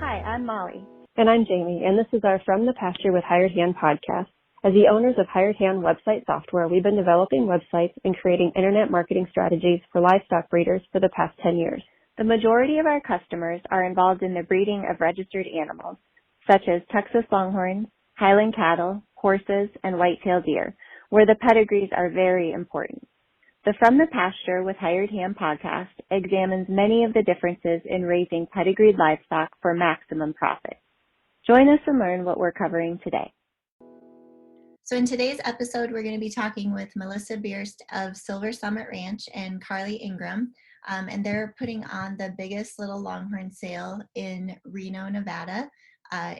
Hi, I'm Molly. And I'm Jamie, and this is our From the Pasture with Hired Hand podcast. As the owners of Hired Hand website software, we've been developing websites and creating internet marketing strategies for livestock breeders for the past 10 years. The majority of our customers are involved in the breeding of registered animals, such as Texas Longhorns, Highland cattle, horses, and white-tailed deer, where the pedigrees are very important. The From the Pasture with Hired Hand podcast examines many of the differences in raising pedigreed livestock for maximum profit. Join us and learn what we're covering today. So in today's episode, we're going to be talking with Melissa Bierst of Silver Summit Ranch and Carly Ingram, and they're putting on the biggest little Longhorn sale in Reno, Nevada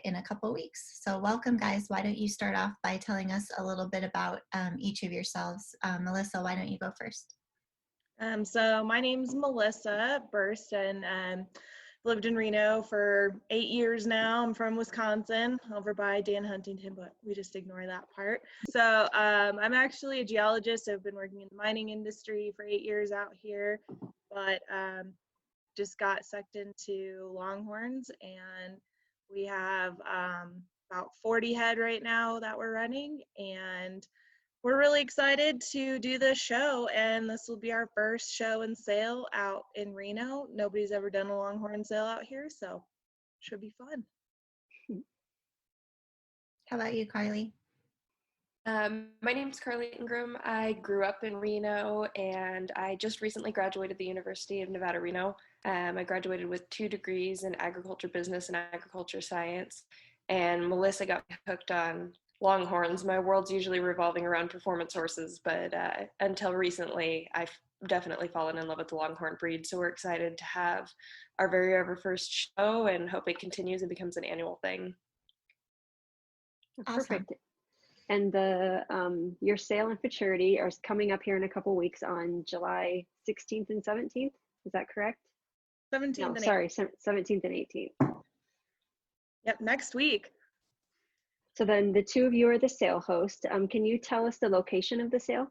in a couple weeks. So welcome, guys. Why don't you start off by telling us a little bit about each of yourselves. Melissa, why don't you go first? So my name's Melissa Bierst, and lived in Reno for 8 years now. I'm from Wisconsin, over by Dan Huntington, but we just ignore that part. So I'm actually a geologist. I've been working in the mining industry for 8 years out here, but just got sucked into Longhorns, and we have about 40 head right now that we're running, and we're really excited to do this show, and this will be our first show and sale out in Reno. Nobody's ever done a Longhorn sale out here, so it should be fun. How about you, Carly? My name's Carly Ingram. I grew up in Reno, and I just recently graduated the University of Nevada, Reno. I graduated with 2 degrees in agriculture business and agriculture science, and Melissa got me hooked on Longhorns. My world's usually revolving around performance horses, but until recently, I've definitely fallen in love with the Longhorn breed. So we're excited to have our very first show and hope it continues and becomes an annual thing. Awesome. Perfect. And the your sale and futurity are coming up here in a couple weeks on July 16th and 17th. Is that correct? 17th No, and sorry, 17th and 18th. Yep, next week. So then the two of you are the sale host. Can you tell us the location of the sale?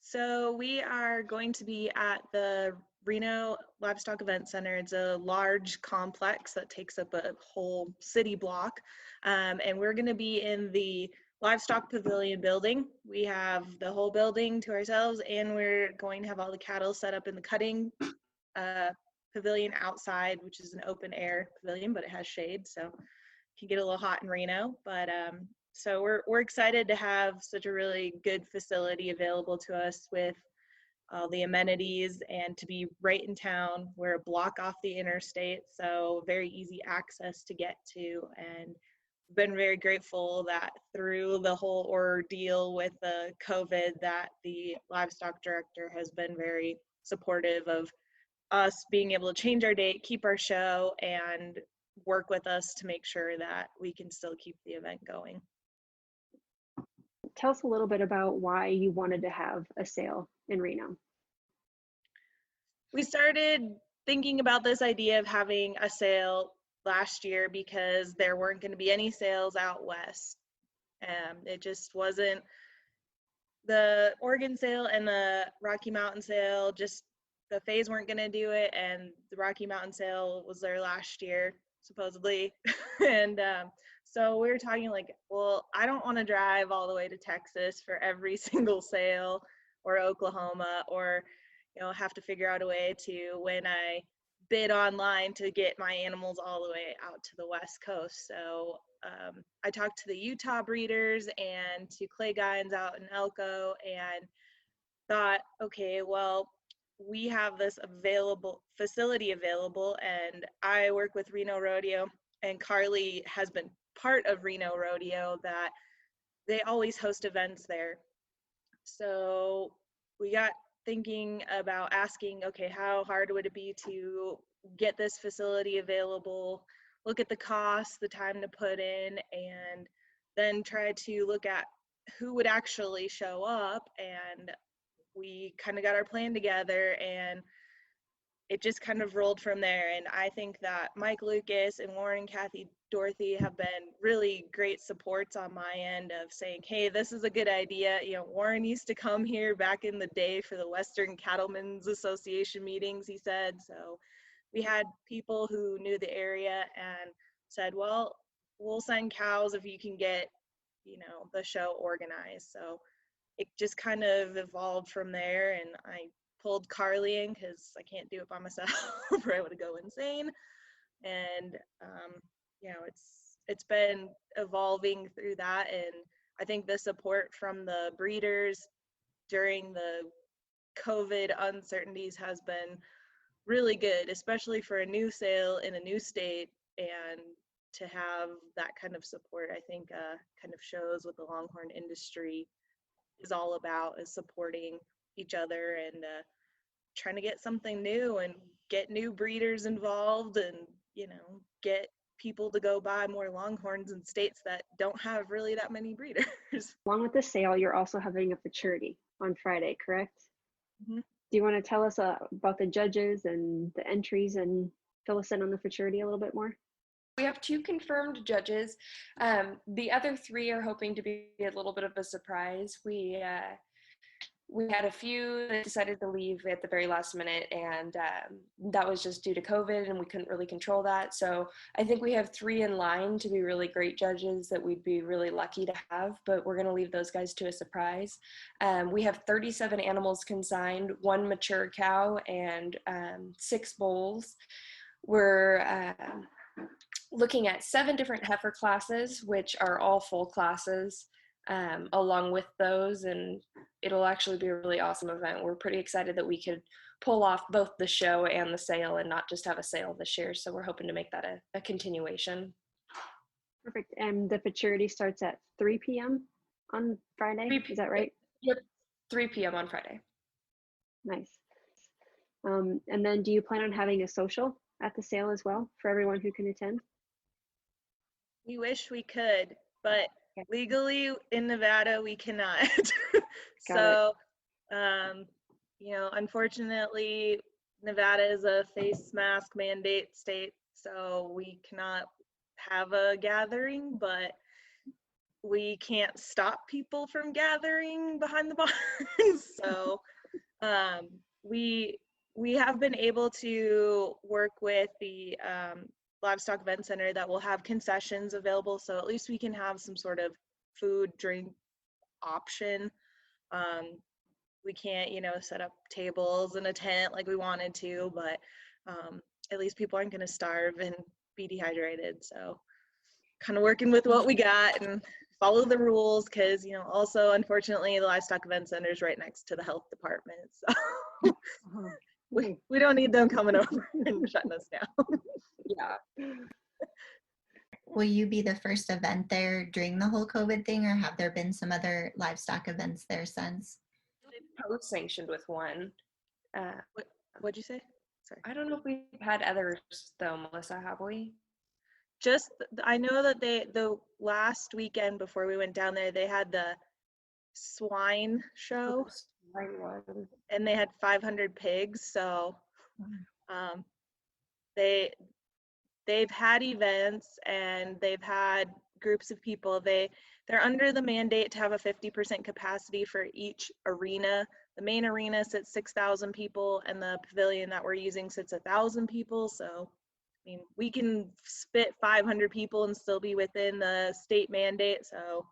So we are going to be at the Reno Livestock Event Center. It's a large complex that takes up a whole city block. And we're going to be in the Livestock Pavilion building. We have the whole building to ourselves, and we're going to have all the cattle set up in the cutting pavilion outside, which is an open air pavilion, but it has shade, so it can get a little hot in Reno. But so we're excited to have such a really good facility available to us with all the amenities, and to be right in town. We're a block off the interstate, so very easy access to get to, and been very grateful that through the whole ordeal with the COVID, that the livestock director has been very supportive of us being able to change our date, keep our show, and work with us to make sure that we can still keep the event going. Tell us a little bit about why you wanted to have a sale in Reno. We started thinking about this idea of having a sale last year because there weren't going to be any sales out west. It just wasn't. The Oregon sale and the Rocky Mountain sale, just the Fays weren't going to do it, and the Rocky Mountain sale was there last year, supposedly. And so we were talking like, well, I don't want to drive all the way to Texas for every single sale, or Oklahoma, or have to figure out a way to, when I bid online, to get my animals all the way out to the West Coast. So I talked to the Utah breeders and to Clay Guines out in Elko, and thought, okay, well, we have this facility available, and I work with Reno Rodeo, and Carly has been part of Reno Rodeo, that they always host events there. So we got thinking about asking, okay, how hard would it be to get this facility available, look at the cost, the time to put in, and then try to look at who would actually show up. And we kind of got our plan together, and it just kind of rolled from there. And I think that Mike Lucas and Warren and Kathy Dorothy have been really great supports on my end of saying, hey, this is a good idea. Warren used to come here back in the day for the Western Cattlemen's Association meetings, he said. So we had people who knew the area and said, well, we'll send cows if you can get, the show organized. So it just kind of evolved from there, and I pulled Carly in because I can't do it by myself or I would go insane. And it's been evolving through that, and I think the support from the breeders during the COVID uncertainties has been really good, especially for a new sale in a new state. And to have that kind of support, I think kind of shows what the Longhorn industry is all about, is supporting each other and trying to get something new and get new breeders involved, and get people to go buy more Longhorns in states that don't have really that many breeders. Along with the sale, you're also having a futurity on Friday, correct? Mm-hmm. Do you want to tell us about the judges and the entries and fill us in on the futurity a little bit more? We have 2 confirmed judges. The other 3 are hoping to be a little bit of a surprise. We had a few that decided to leave at the very last minute, and that was just due to COVID, and we couldn't really control that. So I think we have 3 in line to be really great judges that we'd be really lucky to have, but we're going to leave those guys to a surprise. We have 37 animals consigned, 1 mature cow, and 6 bulls. We're looking at 7 different heifer classes, which are all full classes. Along with those, and it'll actually be a really awesome event. We're pretty excited that we could pull off both the show and the sale and not just have a sale this year, so we're hoping to make that a continuation. Perfect. And the futurity starts at 3 p.m. on Friday, is that right? Yep, 3 p.m. on Friday. Nice. And then do you plan on having a social at the sale as well for everyone who can attend? We wish we could, but legally in Nevada we cannot. So unfortunately Nevada is a face mask mandate state, so we cannot have a gathering, but we can't stop people from gathering behind the barns. So we have been able to work with the Livestock Event Center that will have concessions available, so at least we can have some sort of food, drink option. We can't, set up tables in a tent like we wanted to, but at least people aren't going to starve and be dehydrated. So kind of working with what we got and follow the rules, because, also unfortunately the Livestock Event Center is right next to the health department. So we don't need them coming over and shutting us down. Yeah. Will you be the first event there during the whole COVID thing, or have there been some other livestock events there since? Co-sanctioned with one. What'd you say? Sorry. I don't know if we've had others though, Melissa, have we? Just, I know that the last weekend before we went down there, they had the swine show, and they had 500 pigs. So they've had events and they've had groups of people. They're under the mandate to have a 50% capacity for each arena. The main arena sits 6,000 people, and the pavilion that we're using sits 1,000 people. So, I mean, we can spit 500 people and still be within the state mandate. So,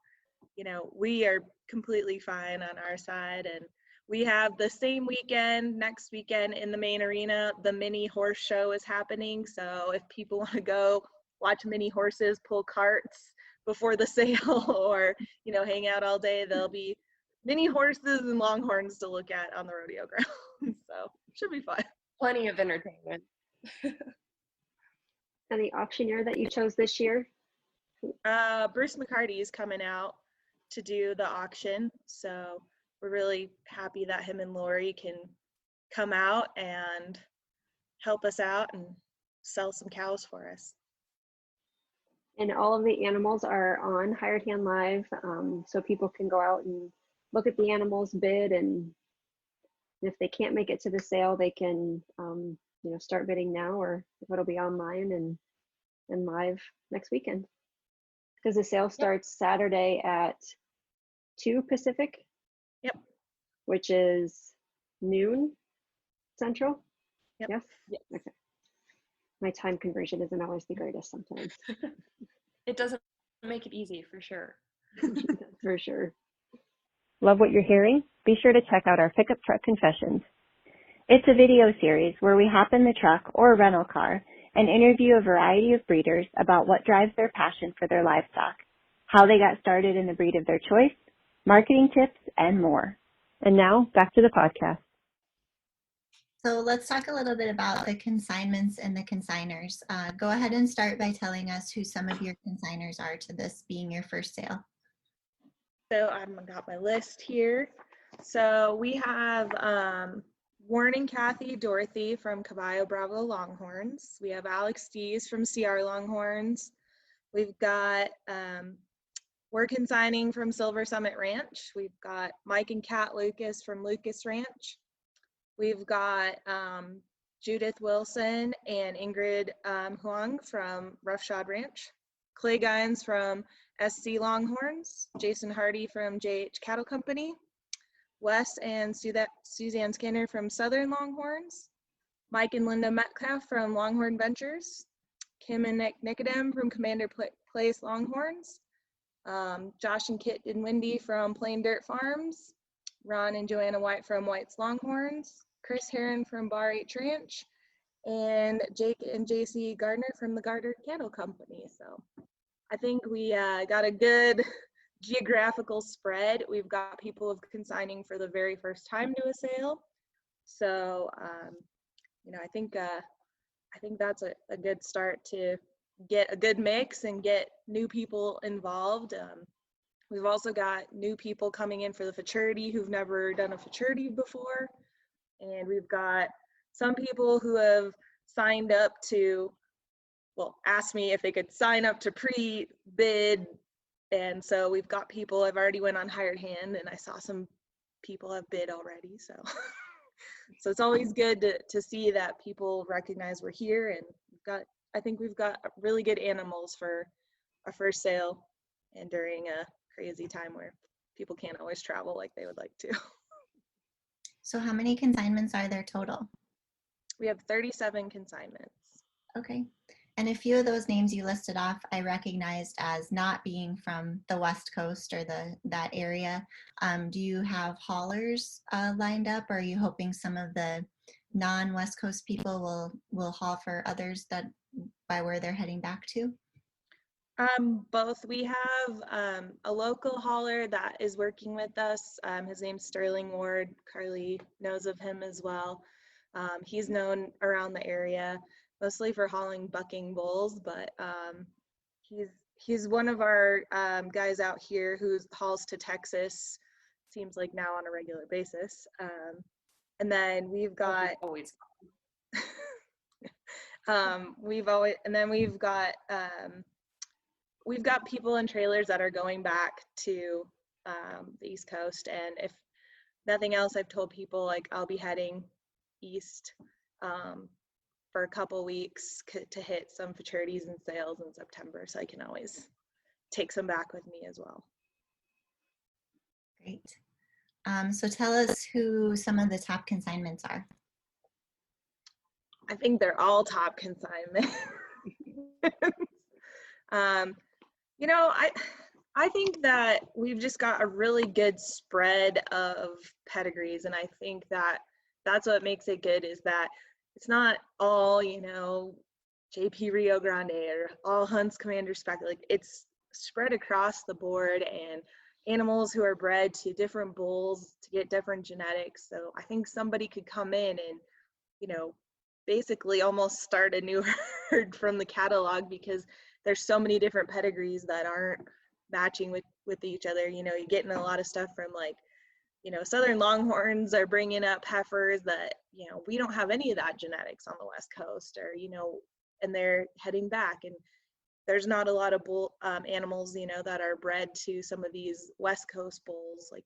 we are completely fine on our side. And we have the same weekend, next weekend in the main arena, the mini horse show is happening. So if people want to go watch mini horses pull carts before the sale, or, hang out all day, there'll be mini horses and longhorns to look at on the rodeo ground. So should be fun. Plenty of entertainment. And the auctioneer that you chose this year? Bruce McCarty is coming out to do the auction. So we're really happy that him and Lori can come out and help us out and sell some cows for us. And all of the animals are on Hired Hand Live, so people can go out and look at the animals, bid, and if they can't make it to the sale, they can start bidding now, or it'll be online and live next weekend. Because the sale starts Saturday at 2 Pacific. Yep. Which is noon Central. Yep. Yes. Okay. my time conversion isn't always the greatest sometimes. It doesn't make it easy for sure. For sure. Love what you're hearing? Be sure to check out our Pickup Truck Confessions. It's a video series where we hop in the truck or rental car and interview a variety of breeders about what drives their passion for their livestock, how they got started in the breed of their choice, marketing tips, and more. And now, back to the podcast. So let's talk a little bit about the consignments and the consigners. Go ahead and start by telling us who some of your consigners are to this being your first sale. So I've got my list here. So we have Warren and Kathy Dorothy from Caballo Bravo Longhorns. We have Alex Dees from CR Longhorns. We've got we're consigning from Silver Summit Ranch. We've got Mike and Kat Lucas from Lucas Ranch. We've got Judith Wilson and Ingrid Huang from Roughshod Ranch. Clay Guines from SC Longhorns. Jason Hardy from JH Cattle Company. Wes and Suzanne Skinner from Southern Longhorns. Mike and Linda Metcalf from Longhorn Ventures. Kim and Nick Nicodem from Commander Place Longhorns. Josh and Kit and Wendy from Plain Dirt Farms. Ron and Joanna White from White's Longhorns. Chris Heron from Bar H Ranch. And Jake and JC Gardner from the Gardner Cattle Company. So I think we got a good geographical spread. We've got people consigning for the very first time to a sale. So, I think that's a good start to get a good mix and get new people involved. We've also got new people coming in for the futurity who've never done a futurity before. And we've got some people who have signed up to, asked me if they could sign up to pre-bid. And so we've got people, I've already went on hired hand and I saw some people have bid already. So so it's always good to see that people recognize we're here, and I think we've got really good animals for our first sale and during a crazy time where people can't always travel like they would like to. So how many consignments are there total? We have 37 consignments. Okay. And a few of those names you listed off, I recognized as not being from the West Coast or that area. Do you have haulers lined up, or are you hoping some of the non-West Coast people will haul for others that by where they're heading back to? Both. We have a local hauler that is working with us. His name's Sterling Ward. Carly knows of him as well. He's known around the area, mostly for hauling bucking bulls, but he's one of our guys out here who hauls to Texas, seems like now on a regular basis. And then we've got Always. we've got people in trailers that are going back to the East Coast, and if nothing else, I've told people like I'll be heading east for a couple weeks to hit some futurities and sales in September, so I can always take some back with me as well. Great. So tell us who some of the top consignments are. I think they're all top consignment. I think that we've just got a really good spread of pedigrees, and I think that that's what makes it good, is that it's not all, JP Rio Grande or all Hunt's Commander Spec. Like, it's spread across the board, and animals who are bred to different bulls to get different genetics. So I think somebody could come in and, basically almost start a new herd from the catalog, because there's so many different pedigrees that aren't matching with each other. You're getting a lot of stuff from Southern Longhorns are bringing up heifers that, we don't have any of that genetics on the West Coast, or, and they're heading back. And there's not a lot of bull animals, that are bred to some of these West Coast bulls, like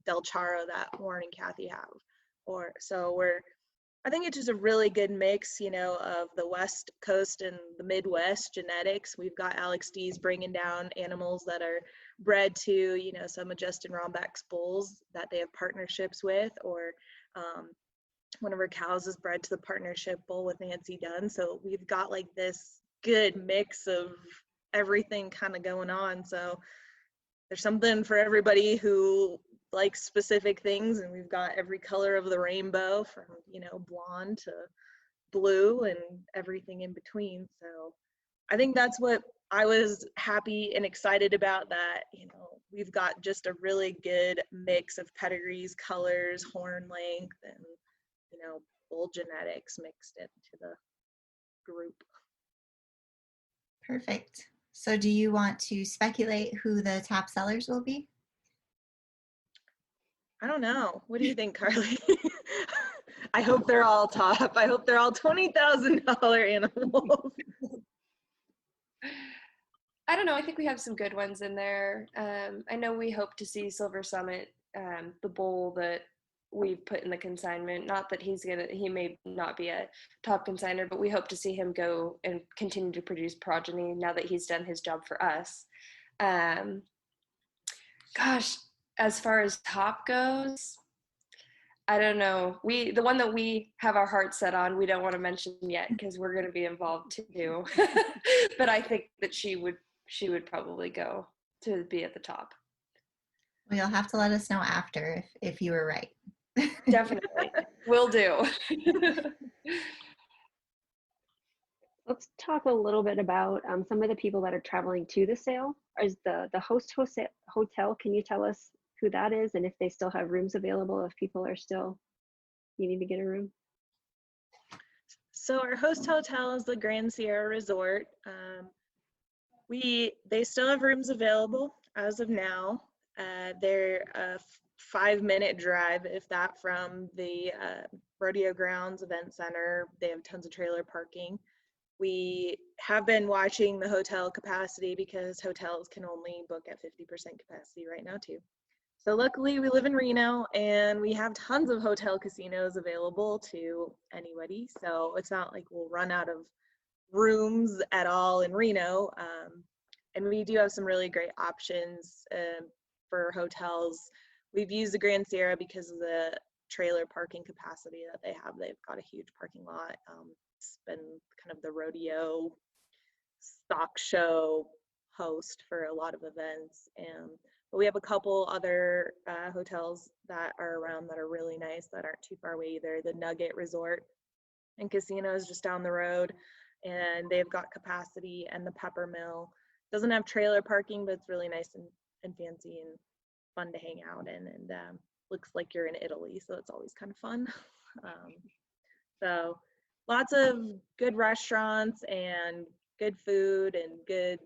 Del Charo that Warren and Kathy have. I think it's just a really good mix, of the West Coast and the Midwest genetics. We've got Alex Dees bringing down animals that are bred to, some of Justin Rombeck's bulls that they have partnerships with, or one of her cows is bred to the partnership bull with Nancy Dunn. So we've got like this good mix of everything kind of going on. So there's something for everybody who likes specific things, and we've got every color of the rainbow from, you know, blonde to blue and everything in between. So I think that's what I was happy and excited about, that, you know, we've got just a really good mix of pedigrees, colors, horn length, and, you know, bull genetics mixed into the group. Perfect. So do you want to speculate who the top sellers will be? I don't know. What do you think, Carly? I hope they're all top. I hope they're all $20,000 animals. I don't know. I think we have some good ones in there. I know we hope to see Silver Summit, the bull that we've put in the consignment. Not that he may not be a top consigner, but we hope to see him go and continue to produce progeny now that he's done his job for us. Gosh, as far as top goes, I don't know. The one that we have our heart set on, we don't want to mention yet because we're going to be involved too. But I think that she would probably go to be at the top. Well, you'll have to let us know after if you were right. Definitely. Will do. Let's talk a little bit about some of the people that are traveling to the sale. Is the host hotel, can you tell us who that is and if they still have rooms available, if people are still needing to get a room? So our host hotel is the Grand Sierra Resort. They still have rooms available as of now. They're a 5-minute drive, if that, from the Rodeo Grounds Event Center. They have tons of trailer parking. We have been watching the hotel capacity because hotels can only book at 50% capacity right now too. So luckily we live in Reno and we have tons of hotel casinos available to anybody. So it's not like we'll run out of rooms at all in Reno. And we do have some really great options for hotels. We've used the Grand Sierra because of the trailer parking capacity that they have. They've got a huge parking lot. It's been kind of the rodeo stock show host for a lot of events. But we have a couple other hotels that are around that are really nice that aren't too far away either. The Nugget Resort and Casino is just down the road, and they've got capacity, and the Pepper Mill doesn't have trailer parking, but it's really nice and fancy and fun to hang out in, and looks like you're in Italy, so it's always kind of fun. So lots of good restaurants and good food and good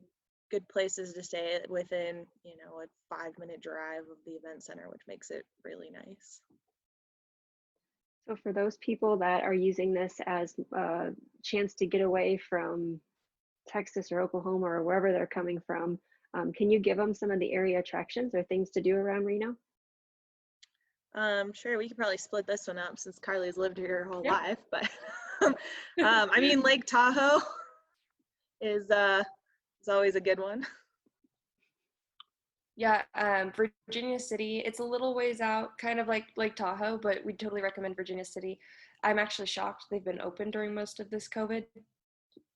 places to stay within, you know, a 5-minute drive of the event center, which makes it really nice. So for those people that are using this as a chance to get away from Texas or Oklahoma or wherever they're coming from, can you give them some of the area attractions or things to do around Reno? Sure, we could probably split this one up since Carly's lived here her whole life, but I mean, Lake Tahoe is always a good one. Yeah, Virginia City, it's a little ways out, kind of like Lake Tahoe, but we totally recommend Virginia City. I'm actually shocked they've been open during most of this COVID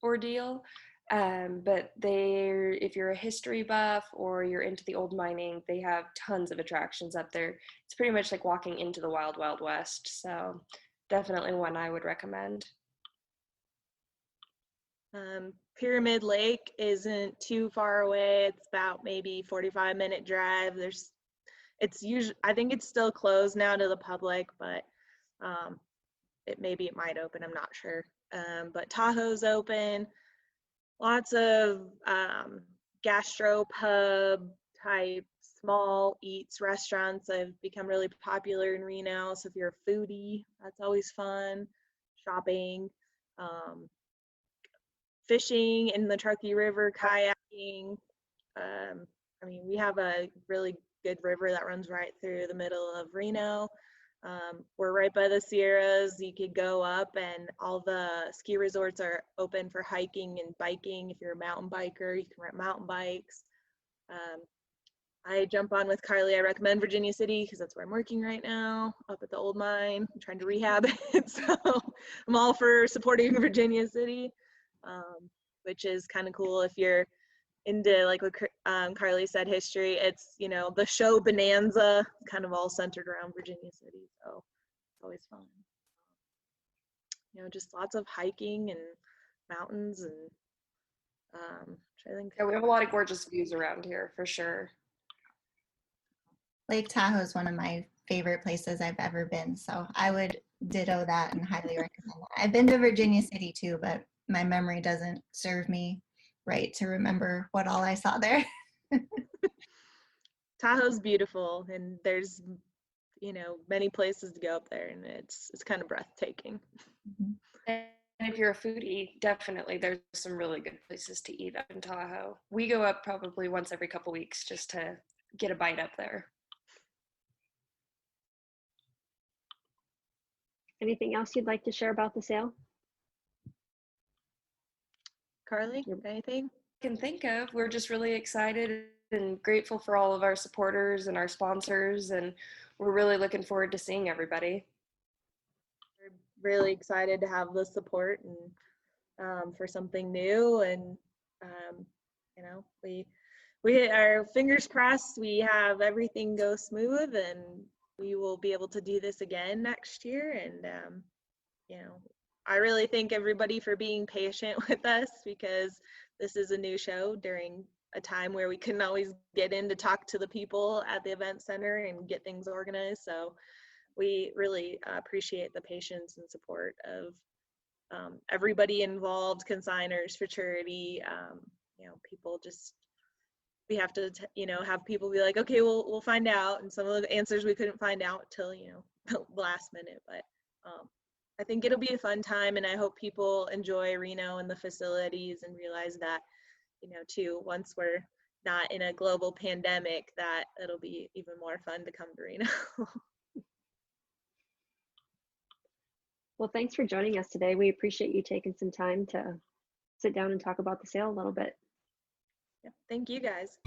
ordeal. But if you're a history buff or you're into the old mining, they have tons of attractions up there. It's pretty much like walking into the Wild Wild West. So definitely one I would recommend. Pyramid Lake isn't too far away. It's about maybe 45-minute drive. I think it's still closed now to the public, but it might open, I'm not sure. But Tahoe's open. Lots of gastropub type small eats restaurants have become really popular in Reno. So if you're a foodie, that's always fun. Shopping, fishing in the Truckee River, kayaking. I mean, we have a really good river that runs right through the middle of Reno. We're right by the Sierras. You could go up, and all the ski resorts are open for hiking and biking. If you're a mountain biker, you can rent mountain bikes. I jump on with Carly. I recommend Virginia City because that's where I'm working right now, up at the old mine. I'm trying to rehab it. So I'm all for supporting Virginia City, which is kind of cool if you're into, like what Carly said, history. It's, you know, the show Bonanza, kind of all centered around Virginia City. So it's always fun. You know, just lots of hiking and mountains and I think. Yeah, we have a lot of gorgeous views around here for sure. Lake Tahoe is one of my favorite places I've ever been, so I would ditto that and highly recommend that. I've been to Virginia City too, but my memory doesn't serve me right to remember what all I saw there. Tahoe's beautiful, and there's, you know, many places to go up there, and it's kind of breathtaking. And if you're a foodie, definitely there's some really good places to eat up in Tahoe. We go up probably once every couple weeks just to get a bite up there. Anything else you'd like to share about the sale? Carly, anything? Can think of. We're just really excited and grateful for all of our supporters and our sponsors, and we're really looking forward to seeing everybody. We're really excited to have the support and for something new, and you know, we are fingers crossed we have everything go smooth and we will be able to do this again next year. And you know, I really thank everybody for being patient with us because this is a new show during a time where we couldn't always get in to talk to the people at the event center and get things organized. So we really appreciate the patience and support of everybody involved, consigners, fraternity, you know, people. Just, we have to, you know, have people be like, okay, we'll find out. And some of the answers we couldn't find out till, you know, the last minute. But I think it'll be a fun time, and I hope people enjoy Reno and the facilities and realize that, you know, too, once we're not in a global pandemic, that it'll be even more fun to come to Reno. Well, thanks for joining us today. We appreciate you taking some time to sit down and talk about the sale a little bit. Yeah, thank you guys.